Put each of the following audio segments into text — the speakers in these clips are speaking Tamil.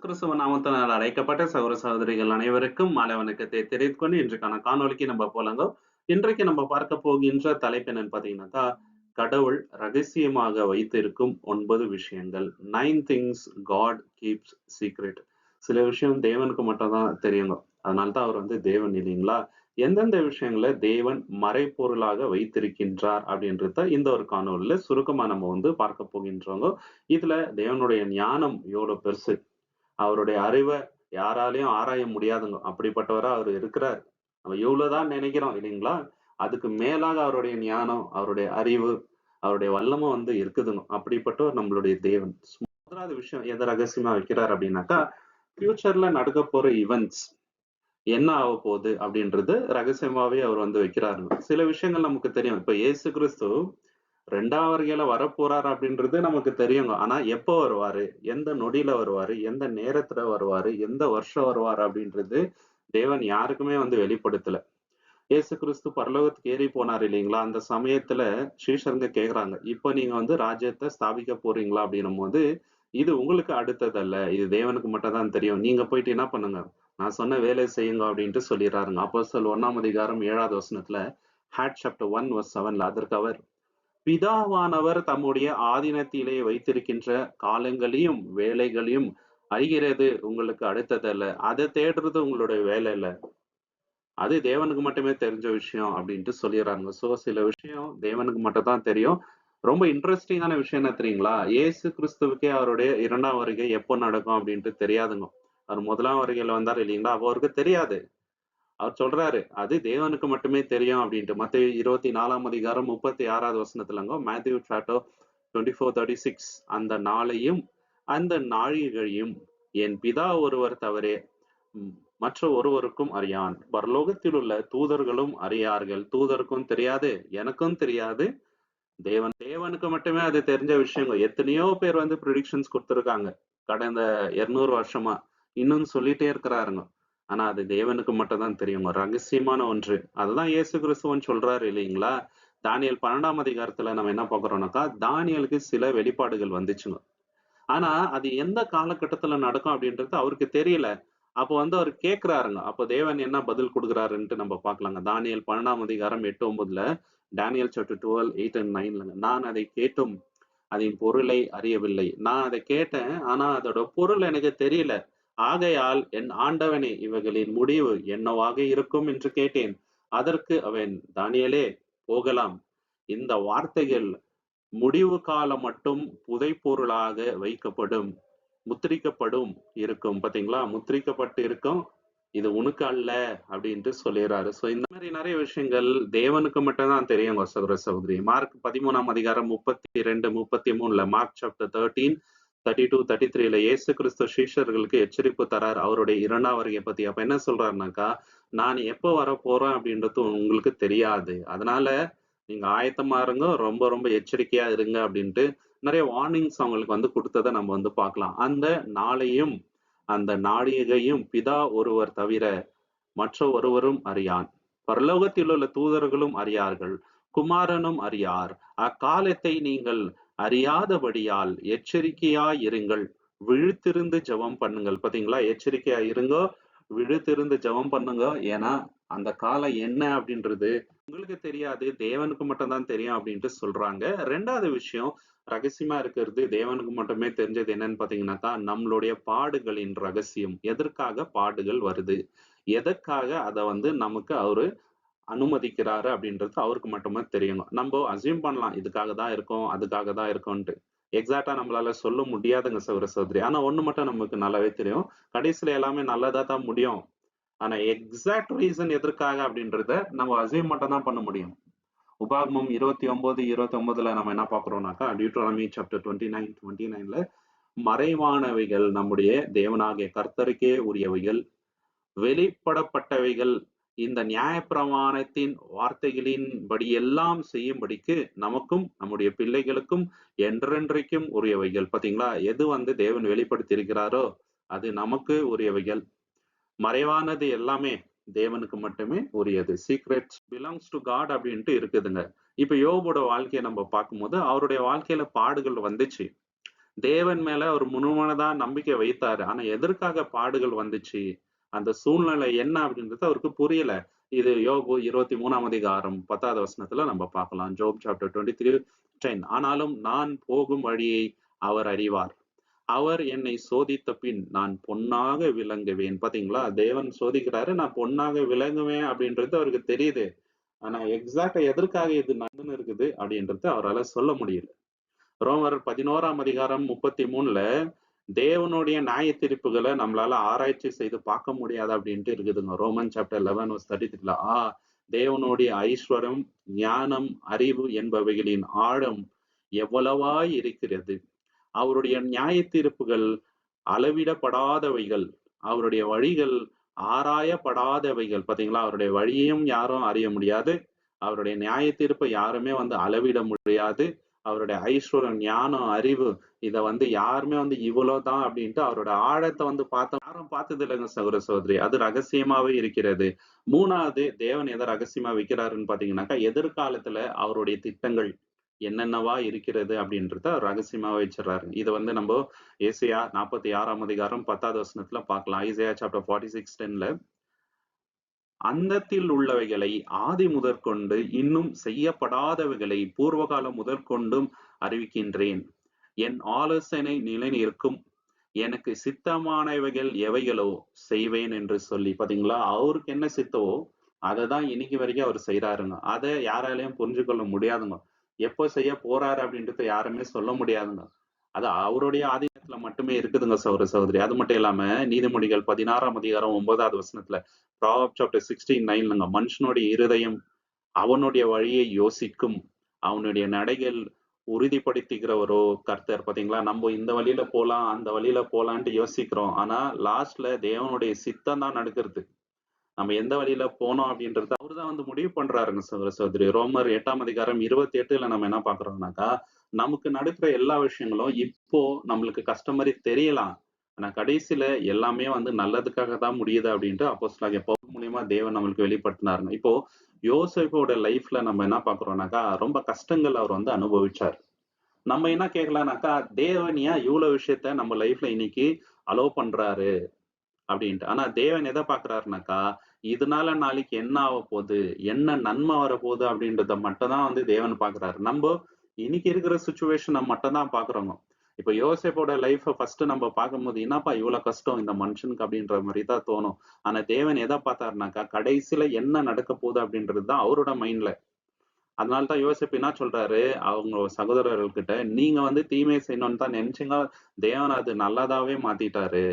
கிறிஸ்துவ நாமத்தினால் அழைக்கப்பட்ட சகோதர சகோதரிகள் அனைவருக்கும் மாலை வணக்கத்தை தெரிவித்துக் கொண்டு இன்றைக்கான காணொளிக்கு நம்ம போலாங்க. இன்றைக்கு நம்ம பார்க்க போகின்ற தலைப்பு என்னன்னு பாத்தீங்கன்னாக்கா, கடவுள் ரகசியமாக வைத்திருக்கும் 9 விஷயங்கள். 9 திங்ஸ் காட் கீப்ஸ் சீக்ரெட். சில விஷயம் தேவனுக்கு மட்டும் தான் தெரியுங்க. அதனால தான் அவர் தேவன் இல்லைங்களா? எந்தெந்த விஷயங்கள தேவன் மறைப்பொருளாக வைத்திருக்கின்றார் அப்படின்றத இந்த ஒரு காணொளியில சுருக்கமா நம்ம பார்க்க போகின்றோங்க. இதுல தேவனுடைய ஞானம் எவ்வளவு பெருசு, அவருடைய அறிவ யாராலயும் ஆராய முடியாதுங்க. அப்படிப்பட்டவரா அவரு இருக்கிறார். நம்ம இவ்வளவுதான் நினைக்கிறோம் இல்லைங்களா? அதுக்கு மேலாக அவருடைய ஞானம், அவருடைய அறிவு, அவருடைய வல்லமை இருக்குதுங்க. அப்படிப்பட்டவர் நம்மளுடைய தேவன். முதலாவது விஷயம் எத ரகசியமா வைக்கிறார் அப்படின்னாக்கா, ஃபியூச்சர்ல நடக்க போற ஈவென்ட்ஸ் என்ன ஆகப் போகுது அப்படின்றது ரகசியமாவே அவர் வைக்கிறாருங்க. சில விஷயங்கள் நமக்கு தெரியும். இப்ப இயேசு கிறிஸ்து 2ஆம் வருகையில வரப்போறார் அப்படின்றது நமக்கு தெரியுங்க. ஆனா எப்ப வருவாரு? எந்த நொடியில வருவாரு? எந்த நேரத்துல வருவாரு? எந்த வருஷம் வருவாரு? அப்படின்றது தேவன் யாருக்குமே வெளிப்படுத்தல. இயேசு கிறிஸ்து பரலோகத்துக்கு ஏறி போனார் இல்லைங்களா? அந்த சமயத்துல சீஷருங்க கேக்குறாங்க, இப்ப நீங்க ராஜ்யத்தை ஸ்தாபிக்க போறீங்களா? அப்படின்னும்போது, இது உங்களுக்கு அடுத்ததல்ல. இது தேவனுக்கு மட்டும் தான் தெரியும். நீங்க போயிட்டு என்ன பண்ணுங்க? நான் சொன்ன வேலைய செய்யுங்க அப்படின்ட்டு சொல்லிர்றாருங்க. அப்போஸ்தலர் 1ஆம் அதிகாரம் 7வது வசனத்துல, ஆக்ட்ஸ் சாப்டர் 1 வெர்ஸ் 7ல அதற்கு அவர், பிதாவானவர் தம்முடைய ஆதீனத்திலே வைத்திருக்கின்ற காலங்களையும் வேலைகளையும் அறிகிறது உங்களுக்கு அடுத்ததல்ல. அதை தேடுறது உங்களுடைய வேலை இல்ல. அது தேவனுக்கு மட்டுமே தெரிஞ்ச விஷயம் அப்படின்ட்டு சொல்லிடுறாங்க. சோ சில விஷயம் தேவனுக்கு மட்டும் தான் தெரியும். ரொம்ப இன்ட்ரெஸ்டிங்கான விஷயம் என்ன தெரியுங்களா? இயேசு கிறிஸ்துவுக்கே அவருடைய 2ஆம் வருகை எப்போ நடக்கும் அப்படின்ட்டு தெரியாதுங்க. அவர் 1ஆம் வருகையில வந்தார் இல்லைங்களா? அப்போ அவருக்கு தெரியாது. அவர் சொல்றாரு, அது தேவனுக்கு மட்டுமே தெரியும் அப்படின்ட்டு. மத்தேயு 24ஆம் அதிகாரம் 36வது வசனத்துலங்க, மேத்யூ சாப்டர் 24:36, அந்த நாளையும் அந்த நாழிகையும் என் பிதா ஒருவர் தவிர ம், மற்ற ஒருவருக்கும் அறியான். பரலோகத்தில் உள்ள தூதர்களும் அறியார்கள். தூதருக்கும் தெரியாது, எனக்கும் தெரியாது. தேவனுக்கு மட்டுமே அது தெரிஞ்ச விஷயங்க. எத்தனையோ பேர் ப்ரிடிக்ஷன்ஸ் கொடுத்திருக்காங்க. கடந்த 200 வருஷமா. இன்னும் சொல்லிட்டே இருக்கிறாருங்க. ஆனா அது தேவனுக்கு மட்டும் தான் தெரியுங்க. ரகசியமான ஒன்று. அதுதான் இயேசு கிறிஸ்துவன் சொல்றாரு இல்லைங்களா? தானியேல் 12ஆம் அதிகாரத்துல நம்ம என்ன பார்க்கிறோம்னாக்கா, தானியேலுக்கு சில வெளிப்பாடுகள் வந்துச்சுங்க. ஆனா அது எந்த காலகட்டத்துல நடக்கும் அப்படின்றது அவருக்கு தெரியல. அப்போ அவர் கேட்கிறாருங்க. அப்போ தேவன் என்ன பதில் கொடுக்குறாருன்ட்டு நம்ம பார்க்கலாங்க. தானியேல் 12ஆம் அதிகாரம் 8, 9ல, டானியல் சாப்டர் 12, 8 and 9ல, நான் அதை கேட்டும் அதன் பொருளை அறியவில்லை. நான் அதை கேட்டேன், ஆனா அதோட பொருள் எனக்கு தெரியல. ஆகையால் என் ஆண்டவனே, இவைகளின் முடிவு என்னவாக இருக்கும் என்று கேட்டேன். அதற்கு அவன், தானியேலே, போகலாம். இந்த வார்த்தைகள் முடிவு காலம் மட்டும் புதைபொருளாக வைக்கப்படும், முத்திரிக்கப்படும் இருக்கும். பாத்தீங்களா? முத்திரிக்கப்பட்டு இருக்கும். இது உனக்கு அல்ல அப்படின்ட்டு சொல்லிடுறாரு. சோ இந்த மாதிரி நிறைய விஷயங்கள் தேவனுக்கு மட்டும் தான் தெரியும் சகோதர சகோதரி. மார்க் 13ஆம் அதிகாரம் 32, 33ல, மார்க் சாப்டர் 13, 32, 33ல இயேசு கிறிஸ்து சீஷர்களுக்கு எச்சரிப்பு தரார் அவருடைய 2ஆம் வருகை பத்தி. அப்ப என்ன சொல்றாருனாக்கா, நான் எப்ப வர போறேன் அப்படின்றது உங்களுக்கு தெரியாது. அதனால நீங்க ஆயத்தமா இருங்க, ரொம்ப ரொம்ப எச்சரிக்கையா இருங்க அப்படின்ட்டு நிறைய வார்னிங்ஸ் அவங்களுக்கு கொடுத்ததை நம்ம பார்க்கலாம். அந்த நாளையும் அந்த நாழிகையும் பிதா ஒருவர் தவிர மற்ற ஒருவரும் அறியான். பரலோகத்தில் உள்ள தூதர்களும் அறியார்கள், குமாரனும் அறியார். அக்காலத்தை நீங்கள் அறியாதபடியால் எச்சரிக்கையாய் இருங்கள், விழித்திருந்து ஜெபம் பண்ணுங்கள். பாத்தீங்களா? எச்சரிக்கையா இருங்கோ, விழித்திருந்து ஜெபம் பண்ணுங்க. ஏன்னா அந்த காலம் என்ன அப்படின்றது உங்களுக்கு தெரியாது, தேவனுக்கு மட்டும் தான் தெரியும் அப்படின்ட்டு சொல்றாங்க. 2வது விஷயம் ரகசியமா இருக்கிறது, தேவனுக்கு மட்டுமே தெரிஞ்சது என்னன்னு பாத்தீங்கன்னாக்கா, நம்மளுடைய பாடுகளின் ரகசியம். எதற்காக பாடுகள் வருது, எதற்காக அத நமக்கு அவரு அனுமதிக்கிறாரு அப்படின்றது அவருக்கு மட்டுமே தெரியுங்க. நம்ம அசியூம் பண்ணலாம், இதுக்காக தான் இருக்கும், அதுக்காக தான் இருக்கும்ன்ட்டு. எக்ஸாக்ட்டா நம்மளால சொல்ல முடியாதுங்க சகோதர சகோதரி. ஆனா ஒண்ணு மட்டும் நமக்கு நல்லாவே தெரியும். கடைசியில எல்லாமே நல்லதா தான் முடியும். ஆனா எக்ஸாக்ட் ரீசன் எதற்காக அப்படின்றத நம்ம அசியூம் மட்டும் தான் பண்ண முடியும். உபாகமம் 29, 29ல நம்ம என்ன பார்க்கிறோம்னாக்கா, டியூட்டரானமி சாப்டர் 29, 29ல, மறைவானவைகள் நம்முடைய தேவனாகிய கர்த்தருக்கே உரியவைகள், வெளிப்படப்பட்டவைகள் இந்த நியாயப்பிரமாணத்தின் வார்த்தைகளின்படி எல்லாம் செய்யும்படிக்கு நமக்கும் நம்முடைய பிள்ளைகளுக்கும் என்றென்றைக்கும் உரியவைகள். பாத்தீங்களா? எது தேவன் வெளிப்படுத்தி இருக்கிறாரோ அது நமக்கு உரியவைகள். மறைவானது எல்லாமே தேவனுக்கு மட்டுமே உரியது. சீக்ரெட்ஸ் பிலாங்ஸ் டு காட் அப்படின்ட்டு இருக்குதுங்க. இப்ப யோபோட வாழ்க்கையை நம்ம பார்க்கும்போது அவருடைய வாழ்க்கையில பாடுகள் வந்துச்சு. தேவன் மேல அவர் முழுமனதா நம்பிக்கை வைத்தாரு. ஆனா எதற்காக பாடுகள் வந்துச்சு? அந்த சூழ்நிலை என்ன அப்படின்றது அவருக்கு புரியல. இது யோபு 23ஆம் அதிகாரம் 10வது வசனத்துல நம்ம பார்க்கலாம். ஜோப் சாப்டர் 23:10. ஆனாலும் நான் போகும் வழியை அவர் அறிவார். அவர் என்னை சோதித்த பின் நான் பொன்னாக விளங்குவேன். பாத்தீங்களா? தேவன் சோதிக்கிறாரு. நான் பொன்னாக விளங்குவேன் அப்படின்றது அவருக்கு தெரியுது. ஆனா எக்ஸாக்ட்டா எதற்காக இது நடந்துன்னு இருக்குது அப்படின்றது அவரால சொல்ல முடியல. ரோமர் 11ஆம் அதிகாரம் 33ல தேவனுடைய நியாய தீர்ப்புகளை நம்மளால ஆராய்ச்சி செய்து பார்க்க முடியாது அப்படின்ட்டு இருக்குதுங்க. ரோமன் சாப்டர் 11 verse 33ல தேவனுடைய ஐஸ்வரம், ஞானம், அறிவு என்பவைகளின் ஆழம் எவ்வளவாய் இருக்கிறது. அவருடைய நியாய தீர்ப்புகள் அளவிடப்படாதவைகள், அவருடைய வழிகள் ஆராயப்படாதவைகள். பாத்தீங்களா? அவருடைய வழியையும் யாரும் அறிய முடியாது, அவருடைய நியாய தீர்ப்பை யாருமே அளவிட முடியாது. அவருடைய ஐஸ்வர்யம், ஞானம், அறிவு இத யாருமே இவ்வளவுதான் அப்படின்ட்டு அவரோட ஆழத்தை பார்த்த யாரும் பார்த்தது இல்லைங்க சகோதர சகோதரி. அது ரகசியமாவே இருக்கிறது. 3வது தேவன் எதை ரகசியமா வைக்கிறாருன்னு பாத்தீங்கன்னாக்கா, எதிர்காலத்துல அவருடைய திட்டங்கள் என்னென்னவா இருக்கிறது அப்படின்றத அவர் ரகசியமா வச்சிடறாரு. இது நம்ம ஏசாயா 46ஆம் அதிகாரம் 10வது வசனத்துல பார்க்கலாம். ஐசையா சாப்டர் 46:10ல அந்தத்தில் உள்ளவைகளை ஆதி முதற்கொண்டு இன்னும் செய்யப்படாதவைகளை பூர்வகாலம் முதற்கொண்டும் அறிவிக்கின்றேன். என் ஆலோசனை நிலை நிற்கும், எனக்கு சித்தமானவைகள் எவைகளோ செய்வேன் என்று சொல்லி. பாத்தீங்களா? அவருக்கு என்ன சித்தவோ அதை தான் இன்னைக்கு வரைக்கும் அவர் செய்யறாருங்க. அதை யாராலையும் புரிஞ்சு கொள்ள முடியாதுங்க. எப்போ செய்ய போறாரு அப்படின்றத யாருமே சொல்ல முடியாதுங்க. அது அவருடைய ஆதீனத்துல மட்டுமே இருக்குதுங்க சகோதர சகோதரி. அது மட்டும் இல்லாம நீதிமொழிகள் 16ஆம் அதிகாரம் 9வது வசனத்துல Proverbs chapter 16:9 மனுஷனுடைய இருதயம் அவனுடைய வழியை யோசிக்கும், அவனுடைய நடைகள் உறுதிப்படுத்துகிறவரோ கர்த்தர். பாத்தீங்களா? நம்ம இந்த வழியில போலாம், அந்த வழியில போலான்ட்டு யோசிக்கிறோம். ஆனா லாஸ்ட்ல தேவனுடைய சித்தம் தான் நடக்கிறது. நம்ம எந்த வழியில போனோம் அப்படின்றது அவருதான் முடிவு பண்றாருங்க சகோதர சகோதரி. ரோமர் 8ஆம் அதிகாரம் 28ல நம்ம என்ன பாக்குறோம்னாக்கா, நமக்கு நடக்கிற எல்லா விஷயங்களும் இப்போ நம்மளுக்கு கஷ்டம் மாதிரி தெரியலாம். ஆனா கடைசியில எல்லாமே நல்லதுக்காக தான் முடியுது அப்படின்ட்டு அப்போஸ்தலனாகிய பவுல் மூலியமா தேவன் நம்மளுக்கு வெளிப்படுத்தினாருங்க. இப்போ யோசேப்போட லைஃப்ல நம்ம என்ன பாக்குறோம்னாக்கா, ரொம்ப கஷ்டங்கள் அவர் அனுபவிச்சார். நம்ம என்ன கேட்கலாம்னாக்கா, தேவன் ஏன் இவ்வளவு விஷயத்த நம்ம லைஃப்ல இன்னைக்கு அலோவ் பண்றாரு அப்படின்ட்டு. ஆனா தேவன் எதை பாக்குறாருனாக்கா, இதனால நாளைக்கு என்ன ஆகப்போகுது, என்ன நன்மை வரப்போகுது அப்படின்றத மட்டும் தான் தேவன் பாக்குறாரு. நம்ம இன்னைக்கு இருக்கிற சுச்சுவேஷனை மட்டும் தான் பாக்குறோங்க. இப்ப யோசேப்போட லைஃப ஃபர்ஸ்ட் நம்ம பார்க்கும்போது, என்னப்பா இவ்வளவு கஷ்டம் இந்த மனுஷனுக்கு அப்படின்ற மாதிரி தான் தோணும். ஆனா தேவன் எதை பார்த்தாருனாக்கா, கடைசியில என்ன நடக்க போகுது அப்படின்றது தான் அவரோட மைண்ட்ல. அதனாலதான் யோசேப்பு என்ன சொல்றாரு அவங்க சகோதரர்கள்கிட்ட, நீங்க தீமை செய்யணும்னு தான் நினைச்சீங்க, தேவன் அது நல்லதாவே மாத்திட்டாரு.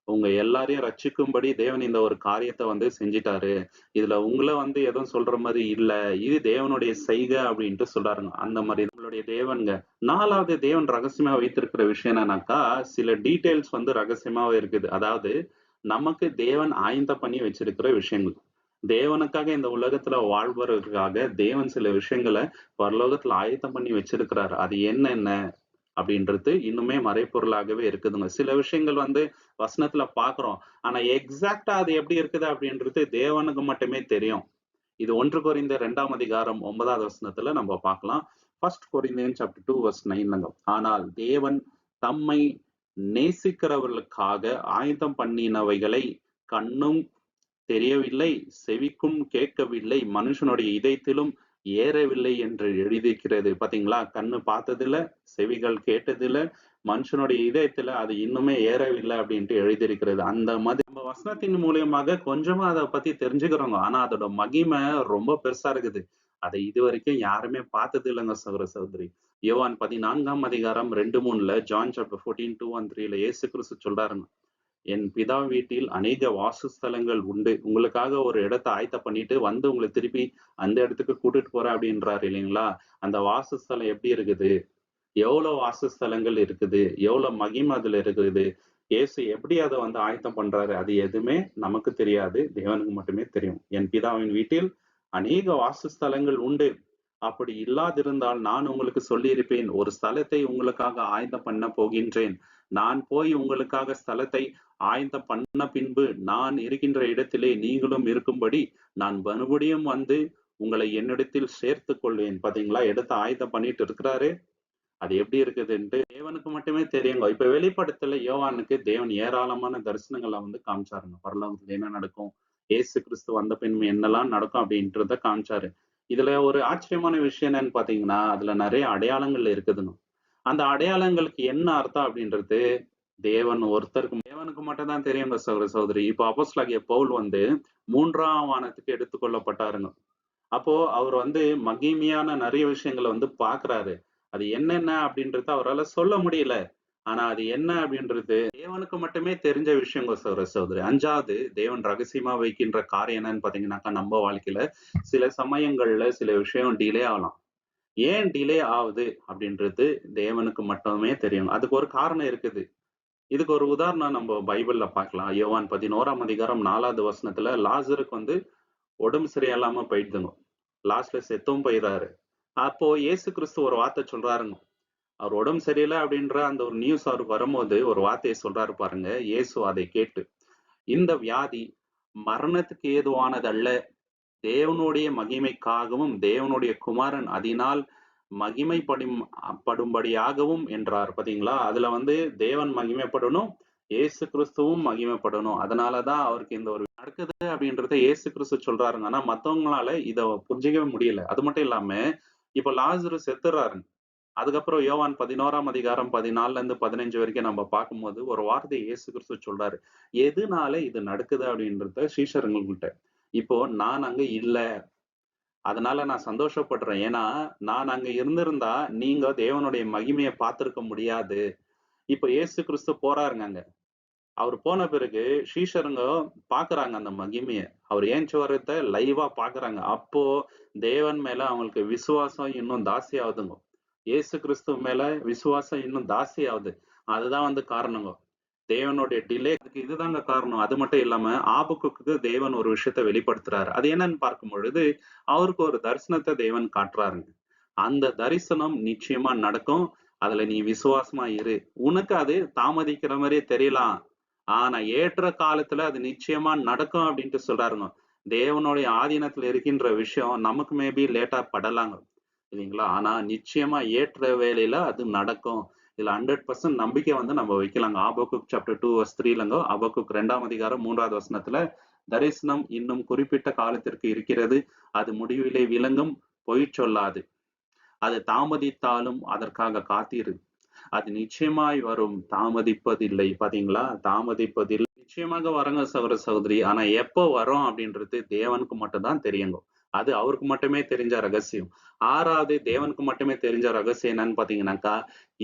உங்க எல்லாரையும் ரட்சிக்கும்படி தேவன் இந்த ஒரு காரியத்தை செஞ்சிட்டாரு. இதுல உங்கள எதுவும் சொல்ற மாதிரி இல்ல. இது தேவனுடைய செய்கை அப்படின்ட்டு சொல்றாருங்க. அந்த மாதிரி நம்மளுடைய தேவன்ங்க. 4வது தேவன் ரகசியமா வைத்திருக்கிற விஷயம் என்னன்னாக்கா, சில டீடைல்ஸ் ரகசியமாவே இருக்குது. அதாவது நமக்கு தேவன் ஆயத்தம் பண்ணி வச்சிருக்கிற விஷயங்கள். தேவனுக்காக இந்த உலகத்துல வாழ்வதற்காக தேவன் சில விஷயங்களை பரலோகத்துல ஆயத்தம் பண்ணி வச்சிருக்கிறாரு. அது என்னென்ன அப்படின்றது இன்னுமே மறைப்பொருளாகவே இருக்குதுங்க. சில விஷயங்கள் வசனத்துல பாக்குறோம். ஆனா எக்ஸாக்ட்டா அது எப்படி இருக்குது அப்படின்றது தேவனுக்கு மட்டுமே தெரியும். இது 1 கொரிந்தியர் 2ஆம் அதிகாரம் 9வது வசனத்துல நம்ம பார்க்கலாம். 1 கொரிந்தியன்ஸ் சாப்டர் 2 verse 9. ஆனால் தேவன் தம்மை நேசிக்கிறவர்களுக்காக ஆயத்தம் பண்ணினவைகளை கண்ணும் தெரியவில்லை, செவிக்கும் கேட்கவில்லை, மனுஷனுடைய இதயத்திலும் ஏறவில்லை என்று எழுதியிருக்கிறது. பாத்தீங்களா? கண்ணு பார்த்ததில்ல, செவிகள் கேட்டதில்ல, மனுஷனுடைய இதயத்துல அது இன்னுமே ஏறவில்லை அப்படின்ட்டு எழுதியிருக்கிறது. அந்த மாதிரி நம்ம வசனத்தின் மூலியமாக கொஞ்சமா அதை பத்தி தெரிஞ்சுக்கிறோங்க. ஆனா அதோட மகிமை ரொம்ப பெருசா இருக்குது. அதை இதுவரைக்கும் யாருமே பார்த்தது இல்லைங்க சகோதர சகோதரி. யோவான் 14ஆம் அதிகாரம் 2:3ல ஜான் சாப்டர் 14:2 and 3ல இயேசு கிறிஸ்து சொல்றாருங்க, என் பிதா வீட்டில் அநேக வாசஸ்தலங்கள் உண்டு. உங்களுக்காக ஒரு இடத்த ஆயத்தம் பண்ணிட்டு உங்களை திருப்பி அந்த இடத்துக்கு கூட்டிட்டு போறேன் அப்படின்றாரு இல்லைங்களா? அந்த வாசஸ்தலம் எப்படி இருக்குது? எவ்வளவு வாசஸ்தலங்கள் இருக்குது? எவ்வளவு மகிமை அதுல இருக்குது? இயேசு எப்படி அதை ஆயத்தம் பண்றாரு? அது எதுவுமே நமக்கு தெரியாது. தேவனுக்கு மட்டுமே தெரியும். என் பிதாவின் வீட்டில் அநேக வாசஸ்தலங்கள் உண்டு. அப்படி இல்லாதிருந்தால் நான் உங்களுக்கு சொல்லியிருப்பேன், ஒரு ஸ்தலத்தை உங்களுக்காக ஆயத்தம் பண்ண போகின்றேன். நான் போய் உங்களுக்காக ஸ்தலத்தை ஆயத்தம் பண்ண பின்பு நான் இருக்கின்ற இடத்திலே நீங்களும் இருக்கும்படி நான் மறுபடியும் உங்களை என்னிடத்தில் சேர்த்துக் கொள்வேன். பாத்தீங்களா? இடத்தை ஆயத்தம் பண்ணிட்டு இருக்கிறாரு. அது எப்படி இருக்குதுன்ட்டு தேவனுக்கு மட்டுமே தெரியுங்க. இப்ப வெளிப்படுத்தல யோவானுக்கு தேவன் ஏராளமான தரிசனங்கள வந்து காமிச்சாருங்க. பரலோகத்துல என்ன நடக்கும்? இயேசு கிறிஸ்து வந்த பின் என்னலாம் நடக்கும் அப்படின்றத காமிச்சாரு. இதுல ஒரு ஆச்சரியமான விஷயம் என்னன்னு பார்த்தீங்கன்னா, அதுல நெறைய அடையாளங்கள் இருக்குதுங்க. அந்த அடையாளங்களுக்கு என்ன அர்த்தம் அப்படின்றது தேவனுக்கு மட்டும் தான் தெரியுங்க சகோதரி. இப்ப அப்போஸ்தலனாகிய பவுல் வந்து 3ஆம் வானத்துக்கு எடுத்துக் கொள்ளப்பட்டாருங்க. அப்போ அவர் வந்து மகிமையான நெறைய விஷயங்கள வந்து பார்க்குறாரு. அது என்னென்ன அப்படின்றத அவரால சொல்ல முடியல. ஆனா அது என்ன அப்படின்றது தேவனுக்கு மட்டுமே தெரிஞ்ச விஷயங்க சகோதரி. 5வது தேவன் ரகசியமா வைக்கின்ற காரியம் என்னன்னு பார்த்தீங்கன்னாக்கா, நம்ம வாழ்க்கையில சில சமயங்கள்ல சில விஷயம் டிலே ஆகலாம். ஏன் டிலே ஆவுது அப்படின்றது தேவனுக்கு மட்டுமே தெரியும். அதுக்கு ஒரு காரணம் இருக்குது. இதுக்கு ஒரு உதாரணம் நம்ம பைபிள்ல பார்க்கலாம். யோவான் 11ஆம் அதிகாரம் 4வது வசனத்துல லாசருக்கு வந்து உடம்பு சரியில்லாம போயிடுதுங்க. லாஸ்ட்ல செத்தும் போயிறாரு. அப்போ இயேசு கிறிஸ்து ஒரு வார்த்தை சொல்றாருங்க. அவர் உடம்பு சரியில்ல அப்படின்ற அந்த ஒரு நியூஸ் அவருக்கு வரும்போது ஒரு வார்த்தைய சொல்றாரு பாருங்க. இயேசு அதை கேட்டு, "இந்த வியாதி மரணத்துக்கு ஏதுவானதல்ல. தேவனுடைய மகிமைக்காகவும், தேவனுடைய குமாரன் அதனால் படும்படியாகவும்" என்றார். பார்த்தீங்களா? அதுல வந்து தேவன் மகிமைப்படணும், இயேசு கிறிஸ்துவும் மகிமைப்படணும். அதனால தான் அவருக்கு இந்த ஒரு நடக்குது அப்படின்றத இயேசு கிறிஸ்து சொல்றாருங்க. ஆனா மத்தவங்களால இத புரிஞ்சுக்கவே முடியல. அது மட்டும் இல்லாம, இப்ப லாசரு செத்துறாருங்க. அதுக்கப்புறம் யோவான் 11ஆம் அதிகாரம் 14ல இருந்து 15 வரைக்கும் நம்ம பார்க்கும்போது, ஒரு வார்த்தைய இயேசு கிறிஸ்து சொல்றாரு. எதுனால இது நடக்குது அப்படின்றத சீஷருங்கள்கிட்ட. இப்போ நான் அங்க இல்ல. அதனால நான் சந்தோஷப்படுறேன். ஏன்னா, நான் அங்க இருந்திருந்தா, நீங்க தேவனுடைய மகிமைய பார்த்திருக்க முடியாது. இப்ப இயேசு கிறிஸ்து போறாருங்க அங்க. அவரு போன பிறகு சீஷருங்க பார்க்குறாங்க அந்த மகிமைய. அவர் எந்திச்சு வர்றத லைவா பார்க்குறாங்க. அப்போ தேவன் மேல அவங்களுக்கு விசுவாசம் இன்னும் தாஸ்தியாகுதுங்க. இயேசு கிறிஸ்து மேல விசுவாசம் இன்னும் தாஸ்தியாகுது. அதுதான் வந்து காரணங்க. தேவனுடைய டிலே அதுக்கு இதுதாங்க காரணம். அது மட்டும் இல்லாம ஆபக்குக்கு தேவன் ஒரு விஷயத்த வெளிப்படுத்துறாரு. அது என்னன்னு பார்க்கும் பொழுது, அவருக்கு ஒரு தரிசனத்த தேவன் காட்டுறாருங்க. அந்த தரிசனம் நிச்சயமா நடக்கும். அதுல நீ விசுவாசமா இரு. உனக்கு அது தாமதிக்கிற மாரியே தெரியலாம். ஆனா ஏற்ற காலத்துல அது நிச்சயமா நடக்கும் அப்டின்ட்டு சொல்றாருங்க. தேவனுடைய ஆதீனத்துல இருக்கின்ற விஷயம் நமக்கு மேபி லேட்டா படலாங்க. இல்லைங்களா? ஆனா நிச்சயமா ஏற்ற வேளையில அது நடக்கும். இதுல 100% நம்பிக்கை வந்து நம்ம வைக்கலாங்க. ஆபகுக் சாப்டர் 2 வெர்ஸ் 3லங்க ஆபகுக் 2ஆம் அதிகாரம் 3வது வசனத்துல, "தரிசனம் இன்னும் குறிப்பிட்ட காலத்திற்கு இருக்கிறது. அது முடிவிலே விளங்கும். பொய் சொல்லாது. அது தாமதித்தாலும் அதற்காக காத்திரு. அது நிச்சயமாய் வரும். தாமதிப்பதில்லை." பாத்தீங்களா? தாமதிப்பதில்லை. நிச்சயமாக வருங்க சகோதரி. ஆனா எப்போ வரும் அப்படின்றது தேவனுக்கு மட்டும் தான் தெரியுங்க. அது அவருக்கு மட்டுமே தெரிஞ்ச ரகசியம். 6வது தேவனுக்கு மட்டுமே தெரிஞ்ச ரகசியம் என்னன்னு பாத்தீங்கன்னாக்கா,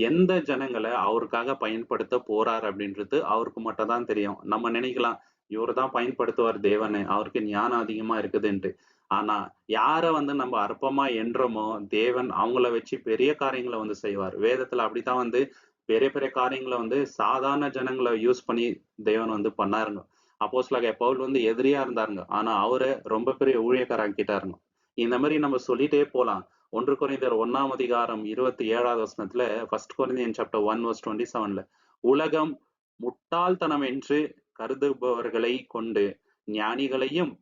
எந்த ஜனங்கள அவருக்காக பயன்படுத்த போறார் அப்படின்றது அவருக்கு மட்டும் தான் தெரியும். நம்ம நினைக்கலாம், இவரு தான் பயன்படுத்துவார் தேவனு. அவருக்கு ஞானம் அதிகமா இருக்குதுன்ட்டு. ஆனா யார வந்து நம்ம அற்பமா எண்றோமோ, தேவன் அவங்கள வச்சு பெரிய காரியங்கள வந்து செய்வார். வேதத்துல அப்படித்தான் வந்து பெரிய பெரிய காரியங்கள வந்து சாதாரண ஜனங்கள யூஸ் பண்ணி தேவன் வந்து பண்ணாருங்க. அப்போஸ்தலனாகிய பவுல் வந்து எதிரியா இருந்தாருங்க. ஆனா அவர ரொம்ப பெரிய ஊழியக்காரராக்கிட்டாருங்க. இந்த மாரி நம்ம சொல்லிட்டே போலாம். 1 கொரிந்தியர் 1ஆம் அதிகாரம் 27வது வசனத்துல 1 கொரிந்தியன் சாப்டர் 1 வெர்ஸ் 27ல உலகம் முட்டாள்தனம் என்று கருதுபவர்களைக் கொண்டு ஞானிகளையும்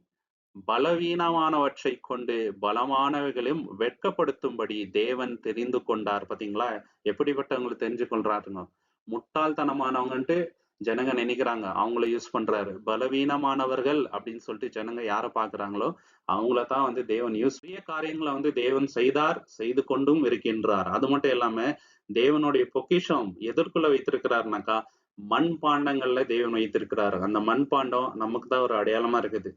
பலவீனமானவற்றைக் கொண்டு பலமானவைகளையும் வெட்கப்படுத்தும்படி தேவன் தெரிந்து கொண்டார். பாத்தீங்களா? எப்படிப்பட்டவங்கள தெரிஞ்சு கொள்றாருங்க. முட்டாள்தனமானவங்கன்ட்டு ஜனங்க நினைக்கிறாங்க. அவங்கள யூஸ் பண்றாரு. பலவீனமானவர்கள் அப்படின்னு சொல்லிட்டு ஜனங்க யார பார்க்குறாங்களோ, அவங்கள தான் வந்து தேவன் பெரிய காரியங்கள வந்து தேவன் செய்தார், செய்து கொண்டும் இருக்கின்றார். அது மட்டும் இல்லாம தேவனுடைய பொக்கிஷம் எதற்குள்ள வைத்திருக்கிறார்னாக்கா, மண்பாண்டங்கள்ல தேவன் வைத்திருக்கிறாரு. அந்த மண்பாண்டம் நமக்கு தான் ஒரு அடையாளமா இருக்குது.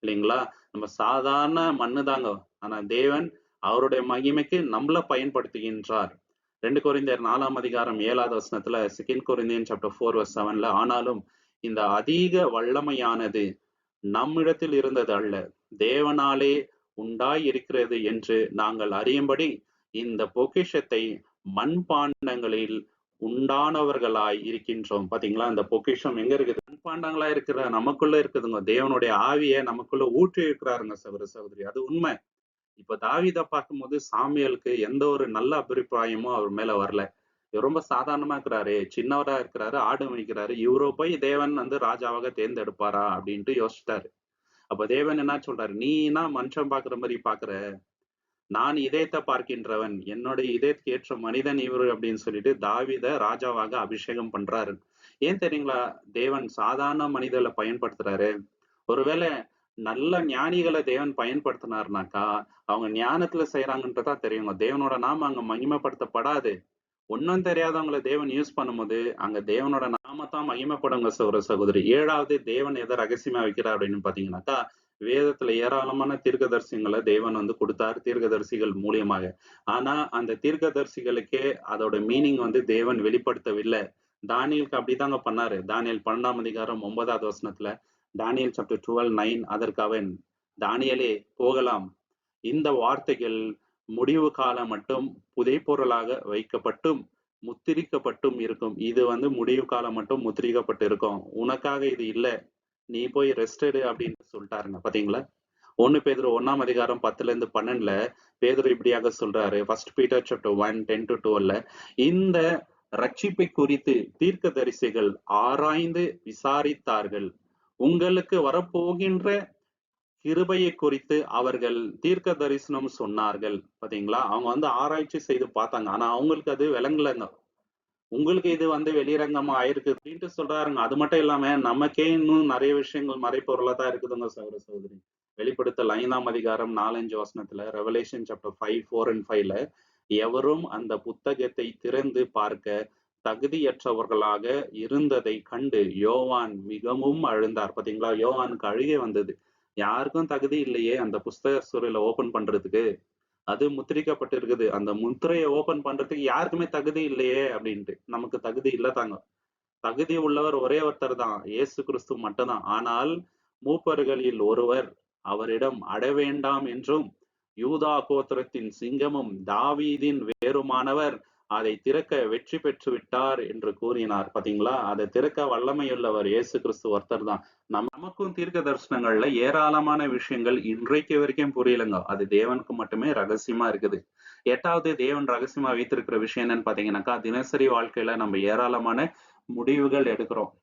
இல்லைங்களா? நம்ம சாதாரண மண்ணு தாங்க. ஆனா தேவன் அவருடைய மகிமைக்கு நம்மள பயன்படுத்துகின்றார். 2 கொரிந்தியர் 4ஆம் அதிகாரம் 7வது வசனத்துல 2 கொரிந்தியன் சாப்டர் 4 வெர்ஸ் 7ல ஆனாலும் இந்த அதிக வல்லமையானது நம்மிடத்தில் இருந்தது அல்ல. தேவனாலே உண்டாயிருக்கிறது என்று நாங்கள் அறியும்படி இந்த பொக்கிஷத்தை மண்பாண்டங்களில் உண்டானவர்களாய் இருக்கின்றோம். பாத்தீங்களா? இந்த பொக்கிஷம் எங்க இருக்குது? மண்பாண்டங்களா இருக்கிற நமக்குள்ள இருக்குதுங்க. தேவனுடைய ஆவிய நமக்குள்ள ஊற்றி இருக்கிறாருங்க சகோதரி. அது உண்மை. இப்ப தாவீத பார்க்கும்போது சாமுவேலுக்கு எந்த ஒரு நல்ல அபிப்பிராயமும் அவர் மேல வரல. இவர் ரொம்ப சாதாரணமா இருக்கிறாரே, சின்னவரா இருக்கிறாரு, ஆடு மேய்க்கிறாரு. இவர போய் தேவன் வந்து ராஜாவாக தேர்ந்தெடுப்பாரா? அப்படின்ட்டு யோசிச்சுட்டாரு. அப்ப தேவன் என்ன சொல்றாரு? "நீ என்ன மனுஷன் பார்க்கிற மாரி பார்க்கிற? நான் இதயத்தை பார்க்கின்றவன், என்னுடைய இதயத்துக்கு ஏற்ற மனிதன் இவரு அப்படின்னு சொல்லிட்டு தாவீத ராஜாவாக அபிஷேகம் பண்றாரு. ஏன் தெரியுங்களா? தேவன் சாதாரண மனிதர்களை பயன்படுத்துறாரு. ஒருவேளை நல்ல ஞானிகளை தேவன் பயன்படுத்தினார்னாக்கா, அவங்க ஞானத்துல செய்யறாங்கன்றதா தெரியுங்க. தேவனோட நாமம் அங்க மகிமைப்படுத்தப்படாது. ஒண்ணும் தெரியாதவங்கள தேவன் யூஸ் பண்ணும்போது, அங்க தேவனோட நாமத்தான் மகிமைப்படுங்க சகோதரி. 7வது தேவன் எதை ரகசியமா வைக்கிறார் அப்படின்னு பாத்தீங்கன்னாக்கா, வேதத்துல ஏராளமான தீர்க்கதரிசிகளை தேவன் வந்து கொடுத்தார், தீர்க்கதரிசிகள் மூலியமாக. ஆனா அந்த தீர்க்கதரிசிகளுக்கே அதோட மீனிங் வந்து தேவன் வெளிப்படுத்தவில்லை. தானியலுக்கு அப்படிதாங்க பண்ணாரு. தானியல் 12ஆம் அதிகாரம் 9வது வசனத்துல, தானியல் சாப்டர் 12:9, அதற்கு அவன், தானியலே போகலாம், இந்த வார்த்தைகள் முடிவு காலம் மட்டும் புதைபொருளாக வைக்கப்பட்டும் முத்திரிக்கப்பட்டும் இருக்கும். இது வந்து முடிவு காலம் மட்டும் முத்திரிக்கப்பட்டு இருக்கும். உனக்காக இது இல்ல. நீ போய் ரெஸ்ட் எடு அப்படின்னு சொல்லிட்டாருங்க. பாத்தீங்களா? 1 பேதுரு 1ஆம் அதிகாரம் 10-12 பேதுரு இப்படியாக சொல்றாரு. ஃபர்ஸ்ட் பீட்டர் சாப்டர் 1:10-12 இந்த ரட்சிப்பை குறித்து தீர்க்கதரிசிகள் ஆராய்ந்து விசாரித்தார்கள். உங்களுக்கு வரப்போகின்ற கிருபையை குறித்து அவர்கள் தீர்க்க தரிசனம் சொன்னார்கள். பாத்தீங்களா? அவங்க வந்து ஆராய்ச்சி செய்து பார்த்தாங்க. ஆனா அவங்களுக்கு அது விளங்கலங்க. உங்களுக்கு இது வந்து வெளிரங்கமா ஆயிருக்கு அப்படின்ட்டு சொல்றாருங்க. அது மட்டும் இல்லாம நமக்கே இன்னும் நிறைய விஷயங்கள் மறைப்பொருளா தான் இருக்குதுங்க சகோதரி. வெளிப்படுத்தல் 5ஆம் அதிகாரம் 4-5 வசனத்துல, ரெவலேஷன் சாப்டர் 5, 4 and 5ல, எவரும் அந்த புத்தகத்தை திறந்து பார்க்க தகுதியற்றவர்களாக இருந்ததை கண்டு யோவான் மிகவும் அழுந்தார். பாத்தீங்களா? யோவானுக்கு அழுகை வந்தது. யாருக்கும் தகுதி இல்லையே அந்த புஸ்தக சூரியல ஓபன் பண்றதுக்கு. அது முத்திரிக்கப்பட்டு இருக்குது. அந்த முத்திரையை ஓபன் பண்றதுக்கு யாருக்குமே தகுதி இல்லையே அப்படின்ட்டு. நமக்கு தகுதி இல்ல தாங்க. தகுதி உள்ளவர் ஒரே ஒருத்தர் தான், இயேசு கிறிஸ்து மட்டும்தான். ஆனால் மூப்பர்களில் ஒருவர் அவரிடம் அடவேண்டாம் என்றும், யூதா கோத்திரத்தின் சிங்கமும் தாவீதின் வேருமானவர் அதை திறக்க வெற்றி பெற்று விட்டார் என்று கூறினார். பாத்தீங்களா? அதை திறக்க வல்லமையுள்ளவர் இயேசு கிறிஸ்து ஒருத்தர் தான். நமக்கும் தீர்க்க தரிசனங்கள்ல ஏராளமான விஷயங்கள் இன்றைக்கு வரைக்கும் புரியலங்க. அது தேவனுக்கு மட்டுமே ரகசியமா இருக்குது. 8வது தேவன் ரகசியமா வைத்திருக்கிற விஷயம் என்னன்னு பாத்தீங்கன்னாக்கா, தினசரி வாழ்க்கையில நம்ம ஏராளமான முடிவுகள் எடுக்கிறோம்.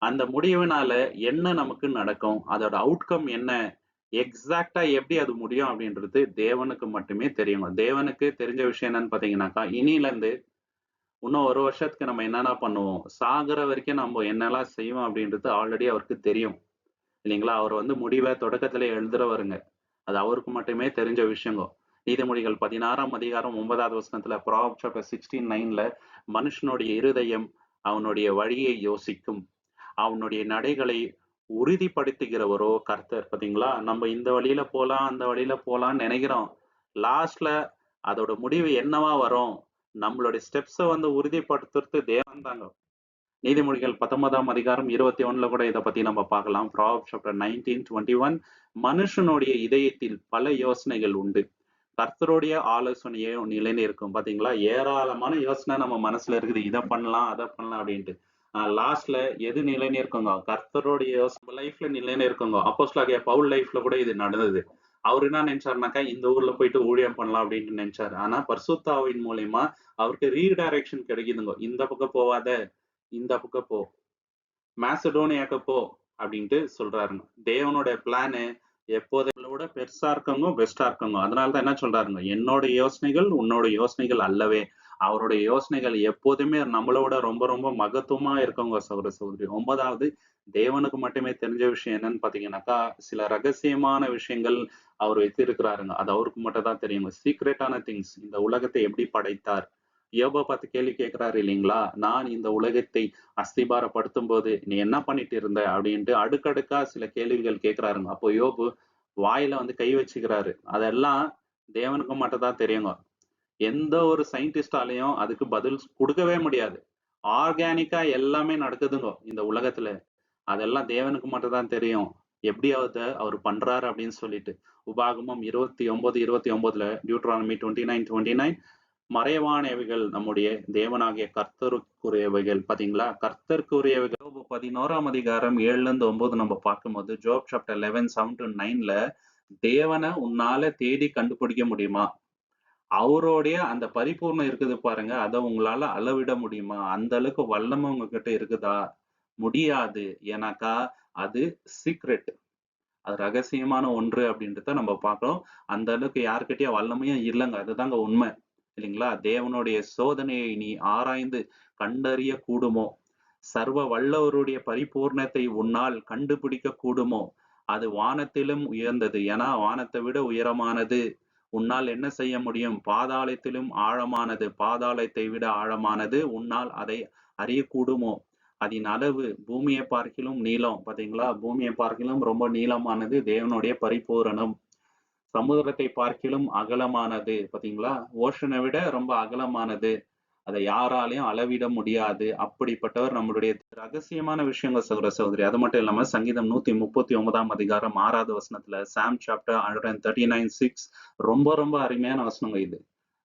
அந்த முடிவுனால என்ன நமக்கு நடக்கும்? அதோட அவுட்கம் என்ன? எக்ஸாக்ட்டா எப்படி அது முடியும் அப்படின்றது தேவனுக்கு மட்டுமே தெரியுங்க. தேவனுக்கு தெரிஞ்ச விஷயம் என்னன்னு பாத்தீங்கன்னாக்கா, இனியிலிருந்து இன்னும் 1 வருஷத்துக்கு நம்ம என்னென்ன பண்ணுவோம்? சாகுற வரைக்கும் நம்ம என்னெல்லாம் செய்வோம் அப்படின்றது ஆல்ரெடி அவருக்கு தெரியும். இல்லைங்களா? அவர் வந்து முடிவ தொடக்கத்திலே எழுதுறவருங்க. அது அவருக்கு மட்டுமே தெரிஞ்ச விஷயங்க. நீதிமொழிகள் 16ஆம் அதிகாரம் 9வது வசனத்துல, ப்ராவெர்ப்ஸ் சாப்டர் 16:9ல, மனுஷனுடைய இருதயம் அவனுடைய வழியை யோசிக்கும். அவனுடைய நடைகளை உறுதிப்படுத்துகிறவரோ கர்த்தர். பாத்தீங்களா? நம்ம இந்த வழியில போலாம், அந்த வழியில போலாம்னு நினைக்கிறோம். லாஸ்ட்ல அதோட முடிவு என்னவா வரும்? நம்மளுடைய ஸ்டெப்ஸ வந்து உறுதிப்படுத்துறது தேவன் தாங்க. நீதிமொழிகள் 19ஆம் அதிகாரம் 21ல கூட இத பத்தி நம்ம பார்க்கலாம். ப்ராவெர்ப்ஸ் சாப்டர் 19:21, மனுஷனுடைய இதயத்தில் பல யோசனைகள் உண்டு. கர்த்தருடைய ஆலோசனையே நிலைநிற்கும். பாத்தீங்களா? ஏராளமான யோசனை நம்ம மனசுல இருக்குது. இத பண்ணலாம், அத பண்ணலாம் அப்படின்ட்டு. லாஸ்ட்ல எது நிலைநிற்குங்க? கர்த்தருடைய யோசனை லைஃப்ல நிலைநிற்குங்க. அப்போஸ்தலனாகிய பவுல் லைஃப்ல கூட இது நடந்தது. அவரு என்ன நினைச்சாருனாக்கா, இந்த ஊர்ல போயிட்டு ஊழியம் பண்ணலாம் அப்படின்னு நினைச்சாரு. ஆனா பரிசுத்த ஆவியின் மூலியமா அவருக்கு ரீடைரக்ஷன் கிடைக்குதுங்க. இந்த பக்கம் போவாத, இந்த பக்கம் போ. மாசிடோனியாக்கு போ அப்படின்ட்டு சொல்றாருங்க. தேவனுடைய பிளானு எப்போதை விட பெருசா இருக்குங்க, பெஸ்டா இருக்குங்க. அதனாலதான் என்ன சொல்றாருங்க, என்னோட யோசனைகள் உன்னோட யோசனைகள் அல்லவே. அவருடைய யோசனைகள் எப்போதுமே நம்மளோட ரொம்ப ரொம்ப மகத்துவமா இருக்குங்க சகோதரி. 9வது தேவனுக்கு மட்டுமே தெரிஞ்ச விஷயம் என்னன்னு பாத்தீங்கன்னாக்கா, சில ரகசியமான விஷயங்கள் அவர் வைத்திருக்கிறாருங்க. அது அவருக்கு மட்டும் தான் தெரியுங்க. சீக்ரெட்டான திங்ஸ். இந்த உலகத்தை எப்படி படைத்தார்? யோப பார்த்து கேள்வி கேட்கிறாரு இல்லைங்களா? நான் இந்த உலகத்தை அஸ்திபாரப்படுத்தும் போது நீ என்ன பண்ணிட்டு இருந்த அப்படின்ட்டு அடுக்கடுக்கா சில கேள்விகள் கேட்கிறாருங்க. அப்போ யோபு வாயில வந்து கை வச்சுக்கிறாரு. அதெல்லாம் தேவனுக்கு மட்டும் தான் தெரியுங்க. எந்த ஒரு சயின்டிஸ்டாலையும் அதுக்கு பதில் கொடுக்கவே முடியாது. ஆர்கானிக்கா எல்லாமே நடக்குதுங்க இந்த உலகத்துல. அதெல்லாம் தேவனுக்கு மட்டும் தான் தெரியும். எப்படி அவர் பண்றாரு அப்படின்னு சொல்லிட்டு. உபாகமம் 29:29ல, டியூட்ரானமி 29:29, மறைவானவைகள் நம்முடைய தேவனாகிய கர்த்தருக்குரியவைகள். பாத்தீங்களா? கர்த்தருக்குரியவைகள். யோபு 11ஆம் அதிகாரம் 7-9 நம்ம பார்க்கும்போது, ஜோப் சாப்டர் 11, 7-9ல, தேவனை உன்னால தேடி கண்டுபிடிக்க முடியுமா? அவருடைய அந்த பரிபூர்ணம் இருக்குது பாருங்க, அதை உங்களால அளவிட முடியுமா? அந்த அளவுக்கு வல்லமை உங்ககிட்ட இருக்குதா? முடியாது. ஏன்னாக்கா அது சீக்ரெட். அது ரகசியமான ஒன்று அப்படின்றத நம்ம பார்க்கிறோம். அந்த அளவுக்கு யார்கிட்டயும் வல்லமையும் இல்லங்க. அதுதாங்க உண்மை. இல்லைங்களா? தேவனுடைய சோதனையை நீ ஆராய்ந்து கண்டறிய கூடுமோ? சர்வ வல்லவருடைய பரிபூரணத்தை உன்னால் கண்டுபிடிக்க கூடுமோ? அது வானத்திலும் உயர்ந்தது. ஏன்னா வானத்தை விட உயரமானது. உன்னால் என்ன செய்ய முடியும்? பாதாளத்திலும் ஆழமானது. பாதாளத்தை விட ஆழமானது. உன்னால் அதை அறியக்கூடுமோ? அதன் அளவு பூமியை பார்க்கிலும் நீளம். பாத்தீங்களா? பூமியை பார்க்கிலும் ரொம்ப நீளமானது தேவனுடைய பரிபூரணம். சமுத்திரத்தை பார்க்கிலும் அகலமானது. பாத்தீங்களா? ஓஷனை விட ரொம்ப அகலமானது. அதை யாராலையும் அளவிட முடியாது. அப்படிப்பட்டவர் நம்மளுடைய ரகசியமான விஷயங்கள் சகோதர சகோதரி. அது மட்டும் இல்லாம சங்கீதம் 139 அதிகாரம் 6வது வசனத்துல சாம் சாப்டர் 139:6 ரொம்ப ரொம்ப அருமையான வசனங்க இது.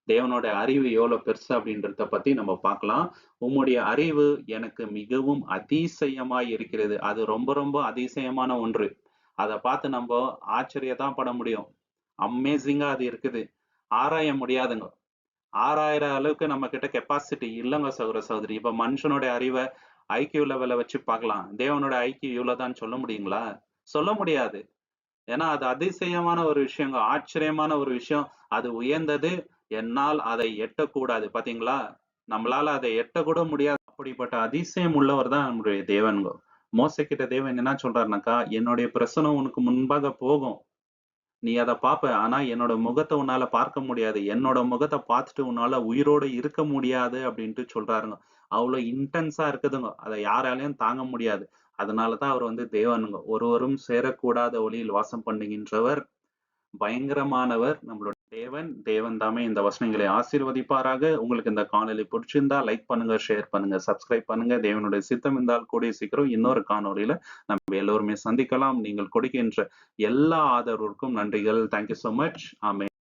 தேவனோட அறிவு எவ்வளவு பெருசு அப்படின்றத பத்தி நம்ம பார்க்கலாம். உம்முடைய அறிவு எனக்கு மிகவும் அதிசயமாய் இருக்கிறது. அது ரொம்ப ரொம்ப அதிசயமான ஒன்று. அதை பார்த்து நம்ம ஆச்சரியத்தான் பட முடியும். அமேசிங்கா அது இருக்குது. ஆராய முடியாதுங்க. ஆராயிற அளவுக்கு நம்ம கிட்ட கெப்பாசிட்டி இல்லைங்க சகோதர சகோதரி. இப்ப மனுஷனோட அறிவை ஐக்கியூ லெவல்ல வச்சு பார்க்கலாம். தேவனோட ஐக்கியூ இவ்வளவுதான் சொல்ல முடியுங்களா? சொல்ல முடியாது. ஏன்னா அது அதிசயமான ஒரு விஷயங்க. ஆச்சரியமான ஒரு விஷயம். அது உயர்ந்தது. என்னால் அதை எட்டக்கூடாது. பாத்தீங்களா? நம்மளால அதை எட்டக்கூட முடியாது. அப்படிப்பட்ட அதிசயம் உள்ளவர் தான் நம்முடைய தேவன்கோ. மோசே கிட்ட தேவன் என்ன சொல்றாருனாக்கா, என்னுடைய பிரசனம் உனக்கு முன்பாக போகும். நீ அத பாப்ப. ஆனா என்னோட முகத்த உன்னால பார்க்க முடியாது. என்னோட முகத்த பார்த்துட்டு உன்னால உயிரோட இருக்க முடியாது அப்படின்ட்டு சொல்றாருங்க. அவ்வளோ இன்டென்ஸா இருக்குதுங்க. அத யாராலயும் தாங்க முடியாது. அதனால தான் அவர் வந்து தேவனுங்க. ஒருவரும் சேரக்கூடாத ஒளியில் வாசம் பண்ணுகின்றவர். பயங்கரமானவர் நம்மளோட தேவன். தேவன் தாமே இந்த வசனங்களை ஆசீர்வதிப்பாராக. உங்களுக்கு இந்த காணொளி பிடிச்சிருந்தா லைக் பண்ணுங்க, ஷேர் பண்ணுங்க, சப்ஸ்கிரைப் பண்ணுங்க. தேவனுடைய சித்தம் இருந்தால் கூடிய சீக்கிரம் இன்னொரு காணொளியில நம்ம எல்லோருமே சந்திக்கலாம். நீங்கள் கொடுக்கின்ற எல்லா ஆதரவிற்கும் நன்றிகள். Thank you so much. Amen.